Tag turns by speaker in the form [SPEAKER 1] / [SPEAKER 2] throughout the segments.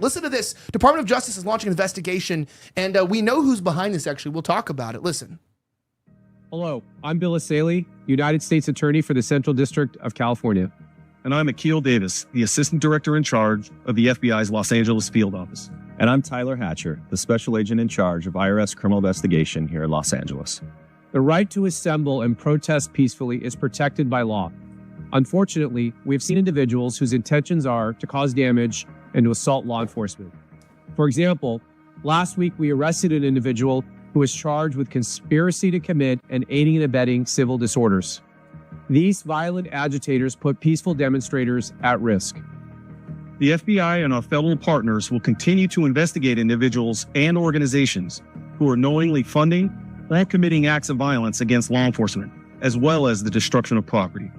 [SPEAKER 1] Listen to this. Department of Justice is launching an investigation, and we know who's behind this, actually. We'll talk about it. Listen.
[SPEAKER 2] Hello, I'm Bill Asaley, United States Attorney for the Central District of California.
[SPEAKER 3] And I'm Akil Davis, the Assistant Director in charge of the FBI's Los Angeles Field Office.
[SPEAKER 4] And I'm Tyler Hatcher, the Special Agent in charge of IRS Criminal Investigation here in Los Angeles.
[SPEAKER 2] The right to assemble and protest peacefully is protected by law. Unfortunately, we have seen individuals whose intentions are to cause damage and to assault law enforcement. For example, last week we arrested an individual who was charged with conspiracy to commit and aiding and abetting civil disorders. These violent agitators put peaceful demonstrators at risk.
[SPEAKER 3] The FBI and our federal partners will continue to investigate individuals and organizations who are knowingly funding or committing acts of violence against law enforcement, as well as the destruction of property.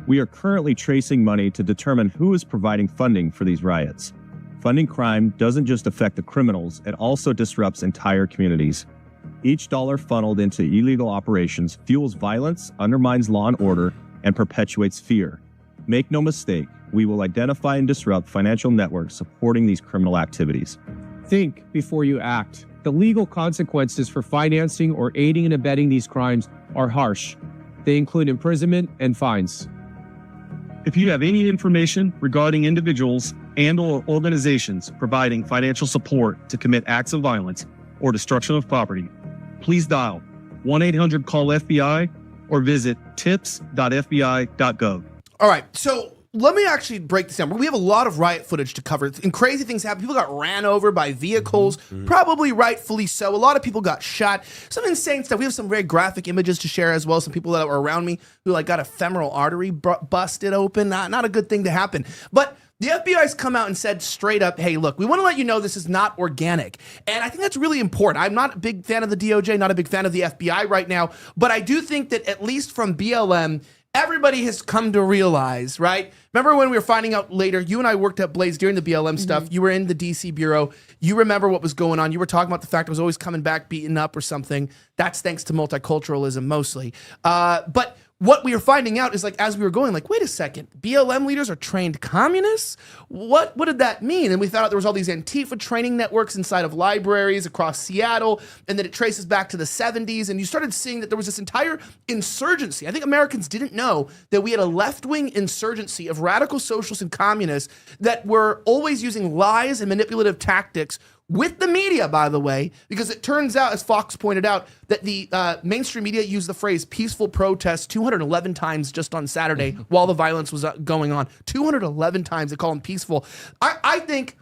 [SPEAKER 4] We are currently tracing money to determine who is providing funding for these riots. Funding crime doesn't just affect the criminals, it also disrupts entire communities. Each dollar funneled into illegal operations fuels violence, undermines law and order, and perpetuates fear. Make no mistake, we will identify and disrupt financial networks supporting these criminal activities.
[SPEAKER 2] Think before you act. The legal consequences for financing or aiding and abetting these crimes are harsh. They include imprisonment and fines.
[SPEAKER 3] If you have any information regarding individuals and/or organizations providing financial support to commit acts of violence or destruction of property, please dial 1-800-CALL-FBI or visit tips.fbi.gov.
[SPEAKER 1] All right, so let me actually break this down. We have a lot of riot footage to cover, and crazy things happen. People got ran over by vehicles, probably rightfully so. A lot of people got shot. Some insane stuff. We have some very graphic images to share as well. Some people that were around me who got a femoral artery busted open. Not a good thing to happen. But the FBI's come out and said straight up, hey, look, we want to let you know this is not organic. And I think that's really important. I'm not a big fan of the DOJ, not a big fan of the FBI right now, but I do think that at least from BLM, everybody has come to realize, right? Remember when we were finding out later, you and I worked at Blaze during the BLM stuff. You were in the DC bureau. You remember what was going on. You were talking about the fact it was always coming back, beaten up or something. That's thanks to multiculturalism mostly. But what we were finding out is, like, as we were going, like, wait a second, BLM leaders are trained communists? What did that mean? And we found out there was all these Antifa training networks inside of libraries across Seattle, and then it traces back to the 70s, and you started seeing that there was this entire insurgency. I think Americans didn't know that we had a left-wing insurgency of radical socialists and communists that were always using lies and manipulative tactics with the media, by the way, because it turns out, as Fox pointed out, that the mainstream media used the phrase peaceful protest 211 times just on Saturday while the violence was going on. 211 times they call them peaceful. I think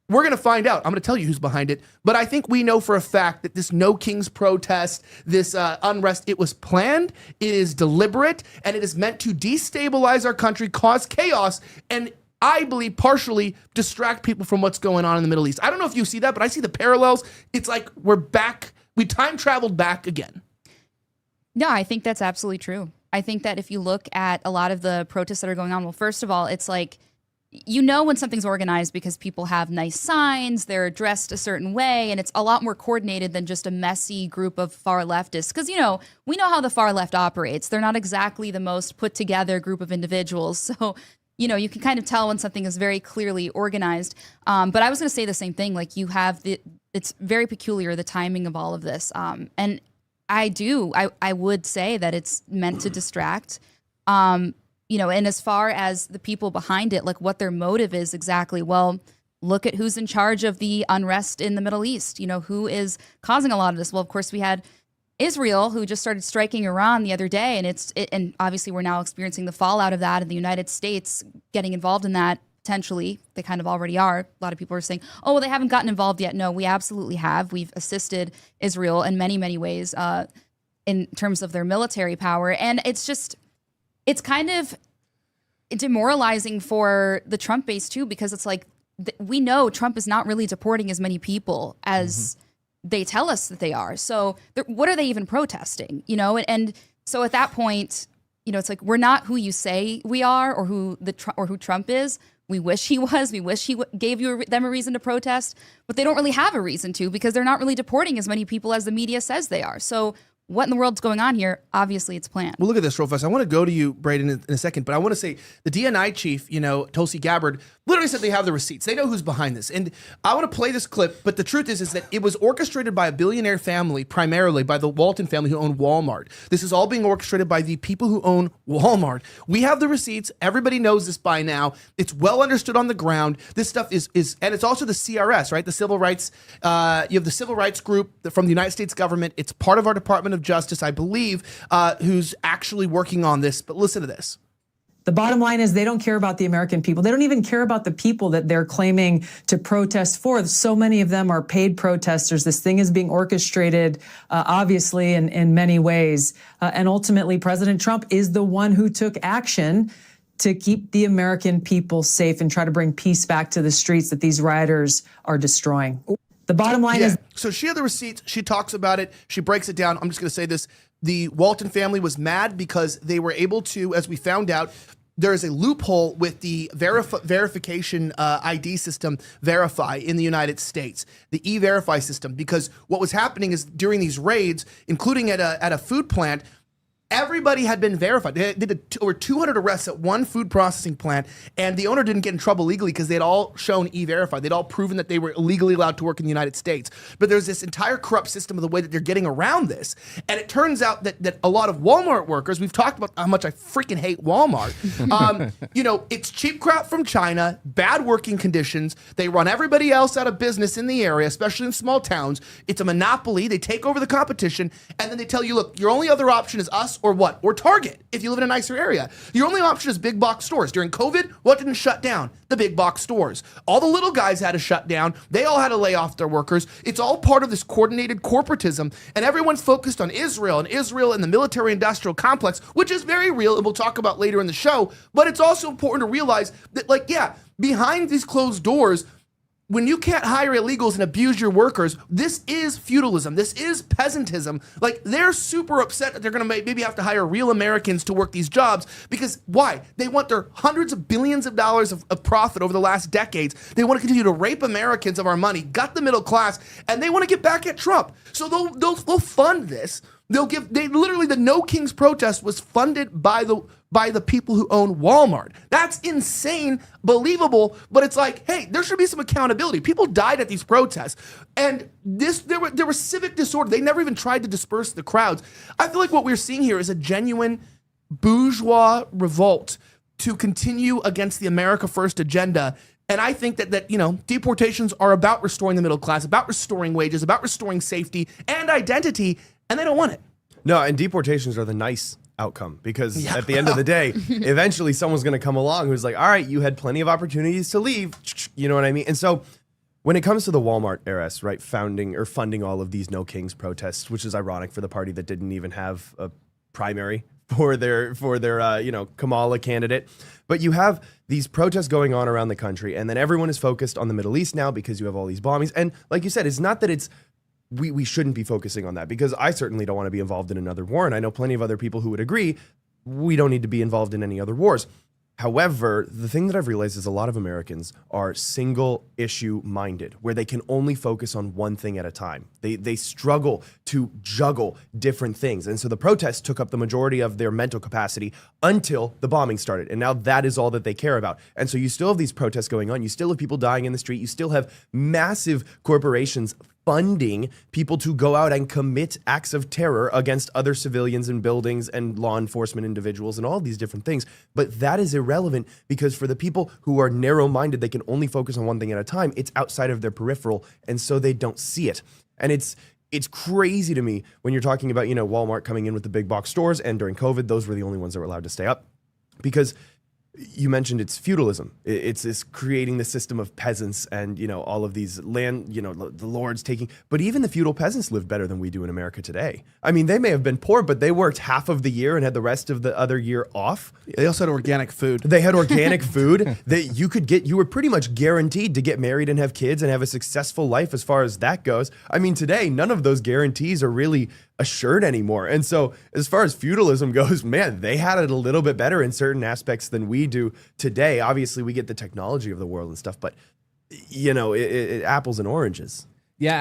[SPEAKER 1] we're going to find out. I'm going to tell you who's behind it, but I think we know for a fact that this No Kings protest, this unrest, it was planned, it is deliberate, and it is meant to destabilize our country, cause chaos, and I believe partially distract people from what's going on in the Middle East. I don't know if you see that, but I see the parallels. It's like we're back. We time traveled back again.
[SPEAKER 5] No, I think that's absolutely true. I think that if you look at a lot of the protests that are going on, well, first of all, it's like, you know when something's organized because people have nice signs, they're dressed a certain way, and it's a lot more coordinated than just a messy group of far leftists. Because, you know, we know how the far left operates. They're not exactly the most put together group of individuals. So, you know, you can kind of tell when something is very clearly organized. But I was going to say the same thing. Like, you have it's very peculiar, the timing of all of this. And I would say that it's meant to distract. You know, and as far as the people behind it, like what their motive is exactly, well, look at who's in charge of the unrest in the Middle East. You know, who is causing a lot of this? Well, of course, we had Israel, who just started striking Iran the other day, and and obviously we're now experiencing the fallout of that, and the United States getting involved in that potentially. They kind of already are. A lot of people are saying, oh, well, they haven't gotten involved yet. No, we absolutely have. We've assisted Israel in many, many ways in terms of their military power, and it's kind of demoralizing for the Trump base too, because it's like, we know Trump is not really deporting as many people as they tell us that they are. So what are they even protesting? You know, and so at that point, you know, it's like, we're not who you say we are, or who Trump is. We wish he was. We wish he gave them a reason to protest, but they don't really have a reason to, because they're not really deporting as many people as the media says they are. So what in the world's going on here? Obviously, it's planned.
[SPEAKER 1] Well, look at this real fast. I want to go to you, Braden, in a second, but I want to say the DNI chief, Tulsi Gabbard, literally said they have the receipts. They know who's behind this. And I want to play this clip, but the truth is that it was orchestrated by a billionaire family, primarily by the Walton family who own Walmart. This is all being orchestrated by the people who own Walmart. We have the receipts. Everybody knows this by now. It's well understood on the ground. This stuff is and it's also the CRS, right? The civil rights, you have the civil rights group from the United States government. It's part of our Department of Justice, I believe, who's actually working on this. But listen to this.
[SPEAKER 6] The bottom line is they don't care about the American people. They don't even care about the people that they're claiming to protest for. So many of them are paid protesters. This thing is being orchestrated, obviously, in many ways. And ultimately, President Trump is the one who took action to keep the American people safe and try to bring peace back to the streets that these rioters are destroying. The bottom line is...
[SPEAKER 1] So she had the receipts. She talks about it. She breaks it down. I'm just going to say this. The Walton family was mad because they were able to, as we found out, there is a loophole with the verification ID system, Verify, in the United States, the E-Verify system, because what was happening is during these raids, including at a food plant, everybody had been verified. They did over 200 arrests at one food processing plant, and the owner didn't get in trouble legally because they'd all shown E-Verify. They'd all proven that they were illegally allowed to work in the United States. But there's this entire corrupt system of the way that they're getting around this. And it turns out that a lot of Walmart workers, we've talked about how much I freaking hate Walmart. It's cheap crap from China, bad working conditions. They run everybody else out of business in the area, especially in small towns. It's a monopoly. They take over the competition, and then they tell you, look, your only other option is us or what? Or Target, if you live in a nicer area. Your only option is big box stores. During COVID, what didn't shut down? The big box stores. All the little guys had to shut down. They all had to lay off their workers. It's all part of this coordinated corporatism, and everyone's focused on Israel and the military-industrial complex, which is very real, and we'll talk about later in the show, but it's also important to realize that, behind these closed doors, when you can't hire illegals and abuse your workers, this is feudalism. This is peasantism. They're super upset that they're going to maybe have to hire real Americans to work these jobs because why? They want their hundreds of billions of dollars of profit over the last decades. They want to continue to rape Americans of our money, gut the middle class, and they want to get back at Trump. So they'll fund this. The No Kings protest was funded by the people who own Walmart. That's insane, believable, but it's hey, there should be some accountability. People died at these protests, and there was civic disorder. They never even tried to disperse the crowds. I feel like what we're seeing here is a genuine bourgeois revolt to continue against the America First agenda. And I think that deportations are about restoring the middle class, about restoring wages, about restoring safety and identity, and they don't want it.
[SPEAKER 7] No, and deportations are the nice outcome because at the end of the day, eventually someone's going to come along who's like, all right, you had plenty of opportunities to leave. You know what I mean? And so when it comes to the Walmart heiress, right, funding all of these No Kings protests, which is ironic for the party that didn't even have a primary for their Kamala candidate. But you have these protests going on around the country, and then everyone is focused on the Middle East now because you have all these bombings. And like you said, it's not that it's we shouldn't be focusing on that because I certainly don't want to be involved in another war. And I know plenty of other people who would agree we don't need to be involved in any other wars. However, the thing that I've realized is a lot of Americans are single issue minded, where they can only focus on one thing at a time. They struggle to juggle different things. And so the protests took up the majority of their mental capacity until the bombing started. And now that is all that they care about. And so you still have these protests going on. You still have people dying in the street. You still have massive corporations funding people to go out and commit acts of terror against other civilians and buildings and law enforcement individuals and all these different things. But that is irrelevant because for the people who are narrow-minded, they can only focus on one thing at a time. It's outside of their peripheral, and so they don't see it. And it's crazy to me when you're talking about, Walmart coming in with the big box stores, and during COVID, those were the only ones that were allowed to stay up because you mentioned it's feudalism. It's this creating the system of peasants and, all of these land, the lords taking. But even the feudal peasants live better than we do in America today. I mean, they may have been poor, but they worked half of the year and had the rest of the other year off.
[SPEAKER 1] They also had organic food.
[SPEAKER 7] They had organic food that you were pretty much guaranteed to get married and have kids and have a successful life as far as that goes. I mean, today, none of those guarantees are really assured anymore. And so as far as feudalism goes, man, they had it a little bit better in certain aspects than we do today. Obviously, we get the technology of the world and stuff, but, apples and oranges.
[SPEAKER 8] Yeah,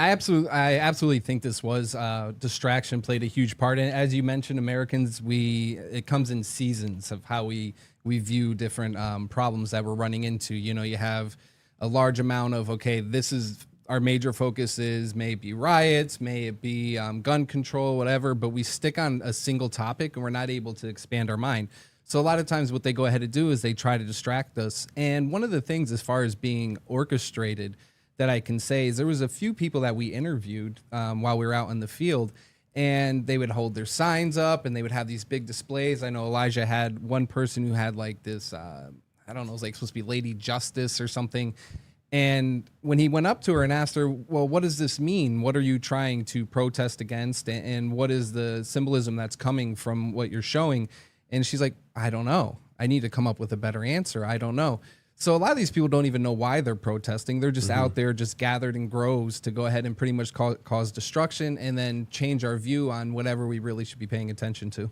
[SPEAKER 8] I absolutely think this was distraction played a huge part. And as you mentioned, Americans, it comes in seasons of how we view different problems that we're running into. You know, you have a large amount of, okay, this is our major focus is may it be riots, may it be gun control, whatever, but we stick on a single topic and we're not able to expand our mind. So a lot of times what they go ahead and do is they try to distract us. And one of the things as far as being orchestrated that I can say is there was a few people that we interviewed while we were out in the field, and they would hold their signs up and they would have these big displays. I know Elijah had one person who had like this, I don't know, it was like supposed to be Lady Justice or something. And when he went up to her and asked her, well, what does this mean? What are you trying to protest against? And what is the symbolism that's coming from what you're showing? And she's like, I don't know. I need to come up with a better answer. I don't know. So a lot of these people don't even know why they're protesting. They're just out there, just gathered in groves to go ahead and pretty much cause destruction and then change our view on whatever we really should be paying attention to.